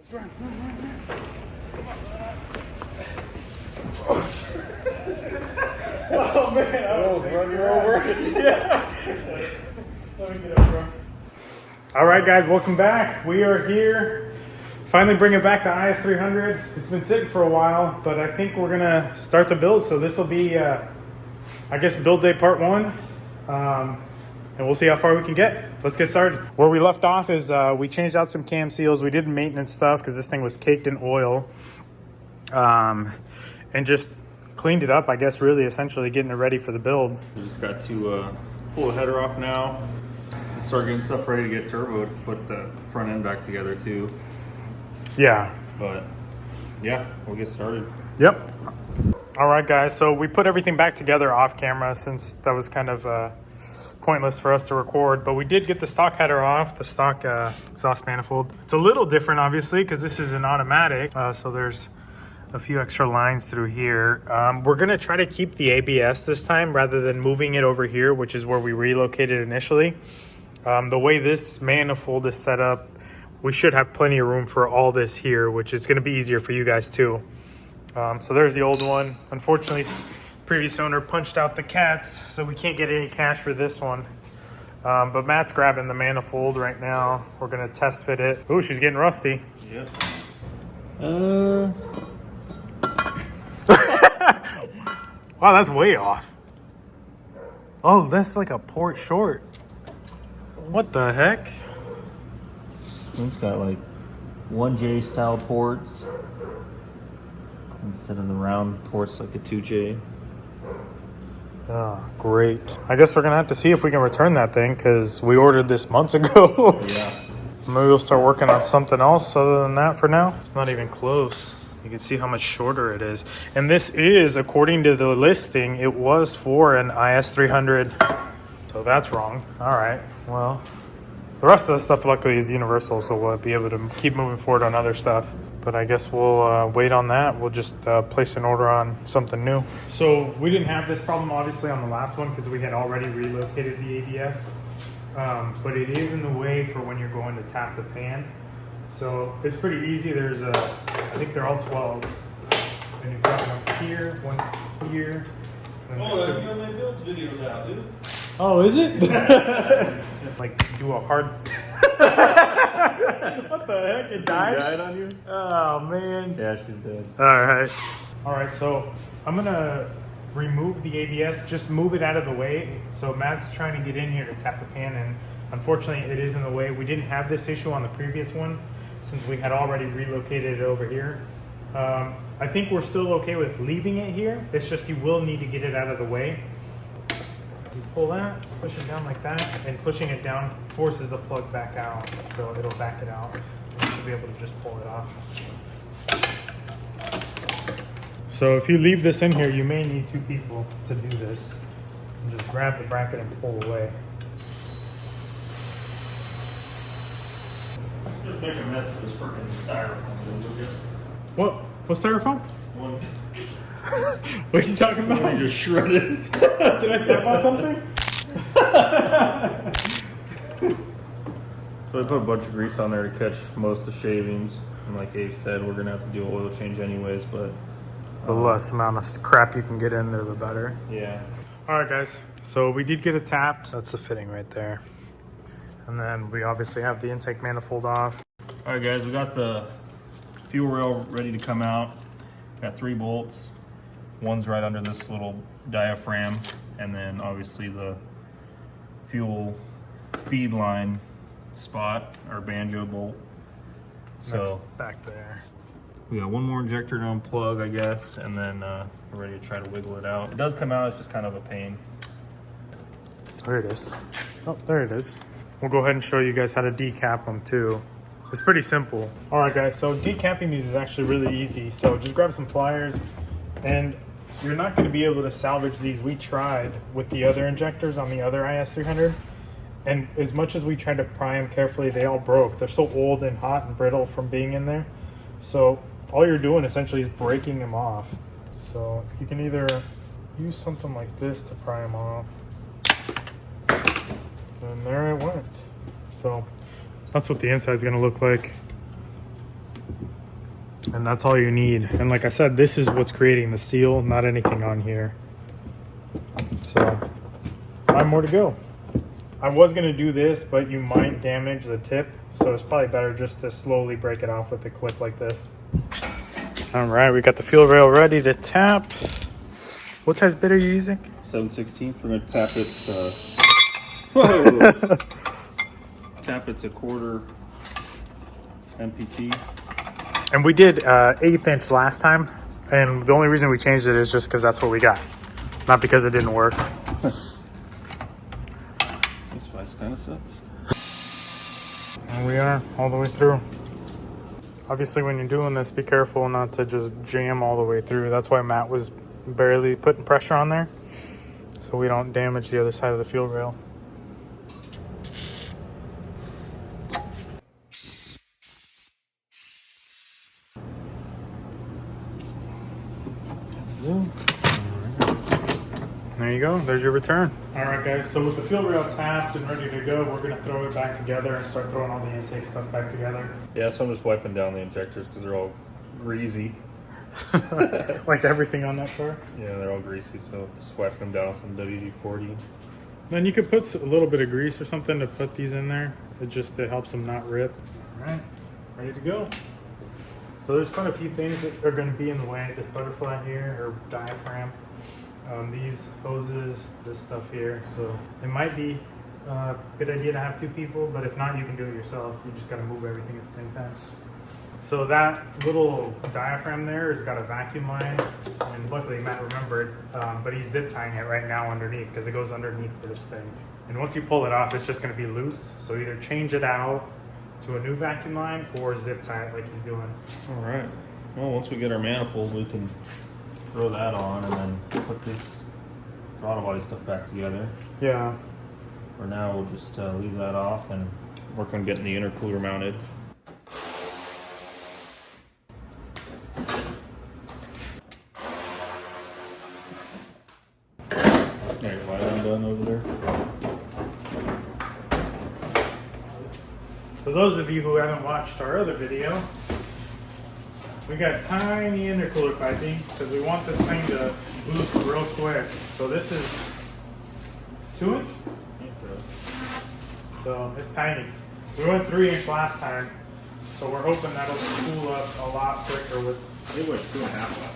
Run. Oh man, I was run you over. Yeah. Let me get up, bro. All right, guys, welcome back. We are here. Finally bringing back the IS300. It's been sitting for a while, but I think we're gonna start the build. So this will be, I guess, build day part one. And we'll see how far we can get. Let's get started. Where we left off is we changed out some cam seals. We did maintenance stuff because this thing was caked in oil. And just cleaned it up, I guess, really essentially getting it ready for the build. We just got to pull the header off now and start getting stuff ready to get turboed, put the front end back together too. Yeah. But yeah, we'll get started. Yep. All right, guys, so we put everything back together off camera since that was kind of pointless for us to record, but we did get the stock header off, the stock exhaust manifold. It's a little different, obviously, because this is an automatic, so there's a few extra lines through here. We're gonna try to keep the ABS this time rather than moving it over here, which is where we relocated initially. The way this manifold is set up, we should have plenty of room for all this here, which is gonna be easier for you guys too. So there's the old one. Unfortunately, previous owner punched out the cats, so we can't get any cash for this one. But Matt's grabbing the manifold right now. We're gonna test fit it. Ooh, she's getting rusty. Yep. Wow, that's way off. Oh, that's like a port short. What the heck? It's got like 1J style ports instead of the round ports like a 2J. Oh, great. I guess we're gonna have to see if we can return that thing because we ordered this months ago. Yeah. Maybe we'll start working on something else other than that for now. It's not even close. You can see how much shorter it is. And this is, according to the listing, it was for an IS300. So that's wrong. All right, well, the rest of the stuff luckily is universal, so we'll be able to keep moving forward on other stuff. But I guess we'll wait on that. We'll just place an order on something new. So we didn't have this problem obviously on the last one because we had already relocated the ABS. But it is in the way for when you're going to tap the pan. So it's pretty easy. There's I think they're all 12s. And you've got one here, one here. Oh, that's one of my build videos out, dude. Oh, is it? Like do a hard. What the heck? It died? She died on you? Oh man. Yeah, she's dead. All right. So I'm gonna remove the ABS. Just move it out of the way. So Matt's trying to get in here to tap the pan, and unfortunately, it is in the way. We didn't have this issue on the previous one since we had already relocated it over here. I think we're still okay with leaving it here. It's just you will need to get it out of the way. You pull that, push it down like that, and pushing it down forces the plug back out, so it'll back it out. And you'll be able to just pull it off. So if you leave this in here, you may need two people to do this. And just grab the bracket and pull away. Just make a mess of this freaking styrofoam. What? What's styrofoam? One. What are you talking about? You just shredded. Did I step on something? So I put a bunch of grease on there to catch most of the shavings. And like Abe said, we're gonna have to do an oil change anyways, but The less amount of crap you can get in there, the better. yeah. All right, guys. So we did get it tapped. That's the fitting right there. And then we obviously have the intake manifold off. All right, guys, we got the fuel rail ready to come out. Got 3 bolts. One's right under this little diaphragm, and then obviously the fuel feed line spot, or banjo bolt. So That's back there. we got one more injector to unplug, I guess, and then we're ready to try to wiggle it out. It does come out, it's just kind of a pain. There it is. Oh, there it is. We'll go ahead and show you guys how to decap them too. It's pretty simple. All right, guys, so decapping these is actually really easy. So just grab some pliers, and you're not gonna be able to salvage these. We tried with the other injectors on the other IS300, and as much as we tried to pry them carefully, they all broke. They're so old and hot and brittle from being in there. So all you're doing essentially is breaking them off. So you can either use something like this to pry them off, and there it went. So that's what the inside is going to look like. And that's all you need. And like I said, this is what's creating the seal, not anything on here. So 5 more to go. I was gonna do this, but you might damage the tip, so it's probably better just to slowly break it off with a clip like this. All right, we got the fuel rail ready to tap. What size bit are you using? 7/16. We're gonna tap it. Whoa! Tap it to 1/4 MPT. And we did 1/8 inch last time, and the only reason we changed it is just because that's what we got, not because it didn't work. This vice kind of sucks. And we are all the way through. Obviously, when you're doing this, be careful not to just jam all the way through. That's why Matt was barely putting pressure on there, so we don't damage the other side of the fuel rail. There you go, there's your return. All right guys, so with the fuel rail tapped and ready to go, we're gonna throw it back together and start throwing all the intake stuff back together. Yeah, so I'm just wiping down the injectors because they're all greasy. Like everything on that car. Yeah, they're all greasy, so just wiping them down with some WD-40. Then you could put a little bit of grease or something to put these in there. It just helps them not rip. All right, ready to go. So there's quite a few things that are going to be in the way. This butterfly here, or diaphragm, these hoses, this stuff here. So it might be a good idea to have 2 people, but if not, you can do it yourself. You just got to move everything at the same time. So that little diaphragm there has got a vacuum line, and luckily Matt remembered, but he's zip tying it right now underneath because it goes underneath this thing. And once you pull it off, it's just going to be loose. So either change it out to a new vacuum line or zip tie it like he's doing. All right. Well, once we get our manifold, we can throw that on and then put this throttle body stuff back together. Yeah. For now, we'll just leave that off and work on getting the intercooler mounted. There, your wiring done over there. For those of you who haven't watched our other video, we got tiny intercooler piping because we want this thing to boost real quick. So this is 2 inch? I think so. So it's tiny. We went 3 inch last time, so we're hoping that'll cool up a lot quicker with. It went 2.5 last time.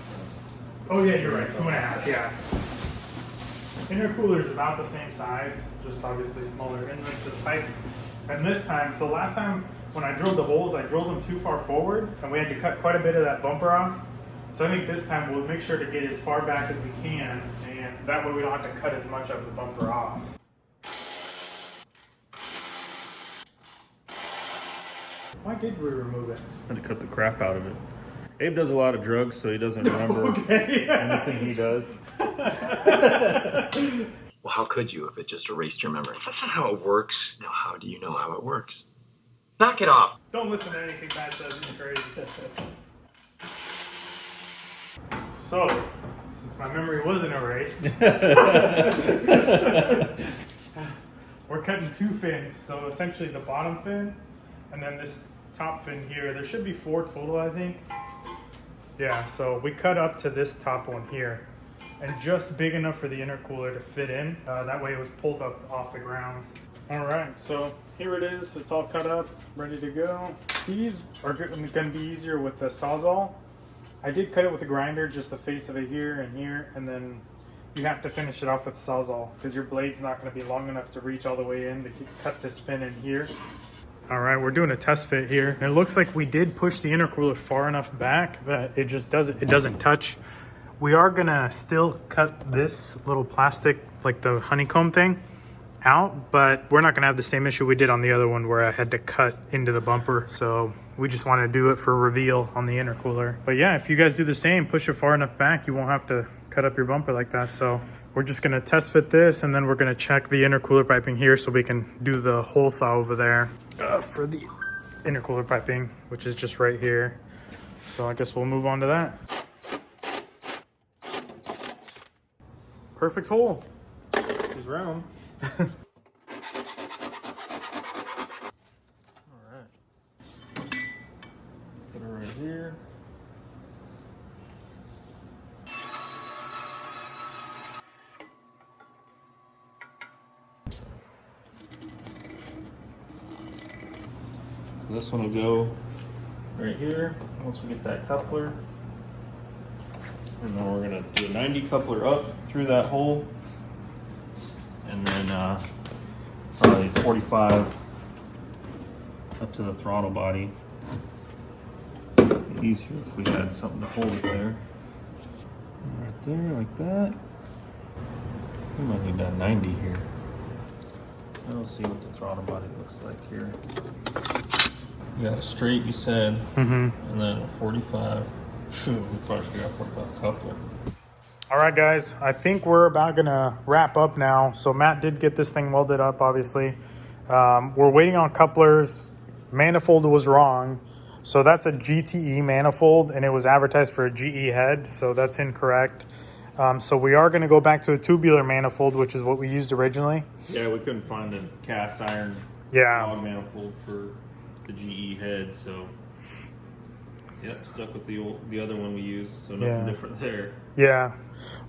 Oh yeah, you're right, 2.5. Yeah. Intercooler is about the same size, just obviously smaller inlet to the pipe. And this time, so last time when I drilled the holes, I drilled them too far forward, and we had to cut quite a bit of that bumper off. So I think this time we'll make sure to get as far back as we can, and that way we don't have to cut as much of the bumper off. Why did we remove it? Had to cut the crap out of it. Abe does a lot of drugs, so he doesn't remember anything he does. Well, how could you if it just erased your memory? That's not how it works. Now, how do you know how it works? Knock it off. Don't listen to anything Matt says, it's crazy. So, since my memory wasn't erased, we're cutting 2 fins. So essentially the bottom fin, and then this top fin here. There should be 4 total, I think. Yeah, so we cut up to this top one here, and just big enough for the intercooler to fit in. That way it was pulled up off the ground. All right, so here it is. It's all cut up, ready to go. These are going to be easier with the Sawzall. I did cut it with the grinder, just the face of it here, and then you have to finish it off with the Sawzall because your blade's not going to be long enough to reach all the way in to cut this fin in here. All right, we're doing a test fit here. And it looks like we did push the intercooler far enough back that it just doesn't touch. We are gonna still cut this little plastic, like the honeycomb thing, out, but we're not gonna have the same issue we did on the other one where I had to cut into the bumper. So we just want to do it for reveal on the intercooler. But yeah, if you guys do the same, push it far enough back, you won't have to cut up your bumper like that. So we're just gonna test fit this, and then we're gonna check the intercooler piping here so we can do the hole saw over there for the intercooler piping, which is just right here. So I guess we'll move on to that. Perfect hole. She's round. Alright. Put her right here. This one will go right here once we get that coupler. And then we're gonna do a 90 coupler up through that hole. And then probably 45 up to the throttle body. It'd be easier if we had something to hold it there. Right there, like that. We might need that 90 here. I don't see what the throttle body looks like here. You got a straight, you said, and then a 45. Shoot, we probably should have 45 coupler. All right, guys, I think we're about gonna wrap up now. So Matt did get this thing welded up, obviously. We're waiting on couplers. Manifold was wrong. So that's a GTE manifold, and it was advertised for a GE head, so that's incorrect. So we are gonna go back to a tubular manifold, which is what we used originally. Yeah, we couldn't find a cast iron log manifold for the GE head, so yep, stuck with the other one we used, so nothing different there. Yeah,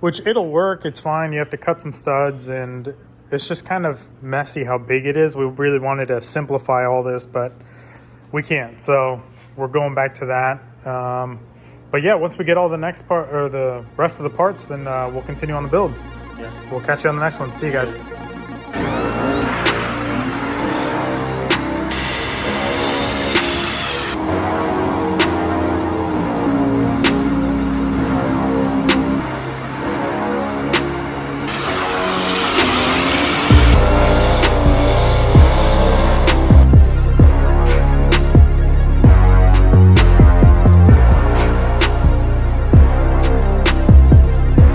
which it'll work, it's fine. You have to cut some studs, and it's just kind of messy how big it is. We really wanted to simplify all this, but we can't, so we're going back to that. But yeah, once we get all the next part or the rest of the parts, then we'll continue on the build. Yeah. We'll catch you on the next one. See you guys.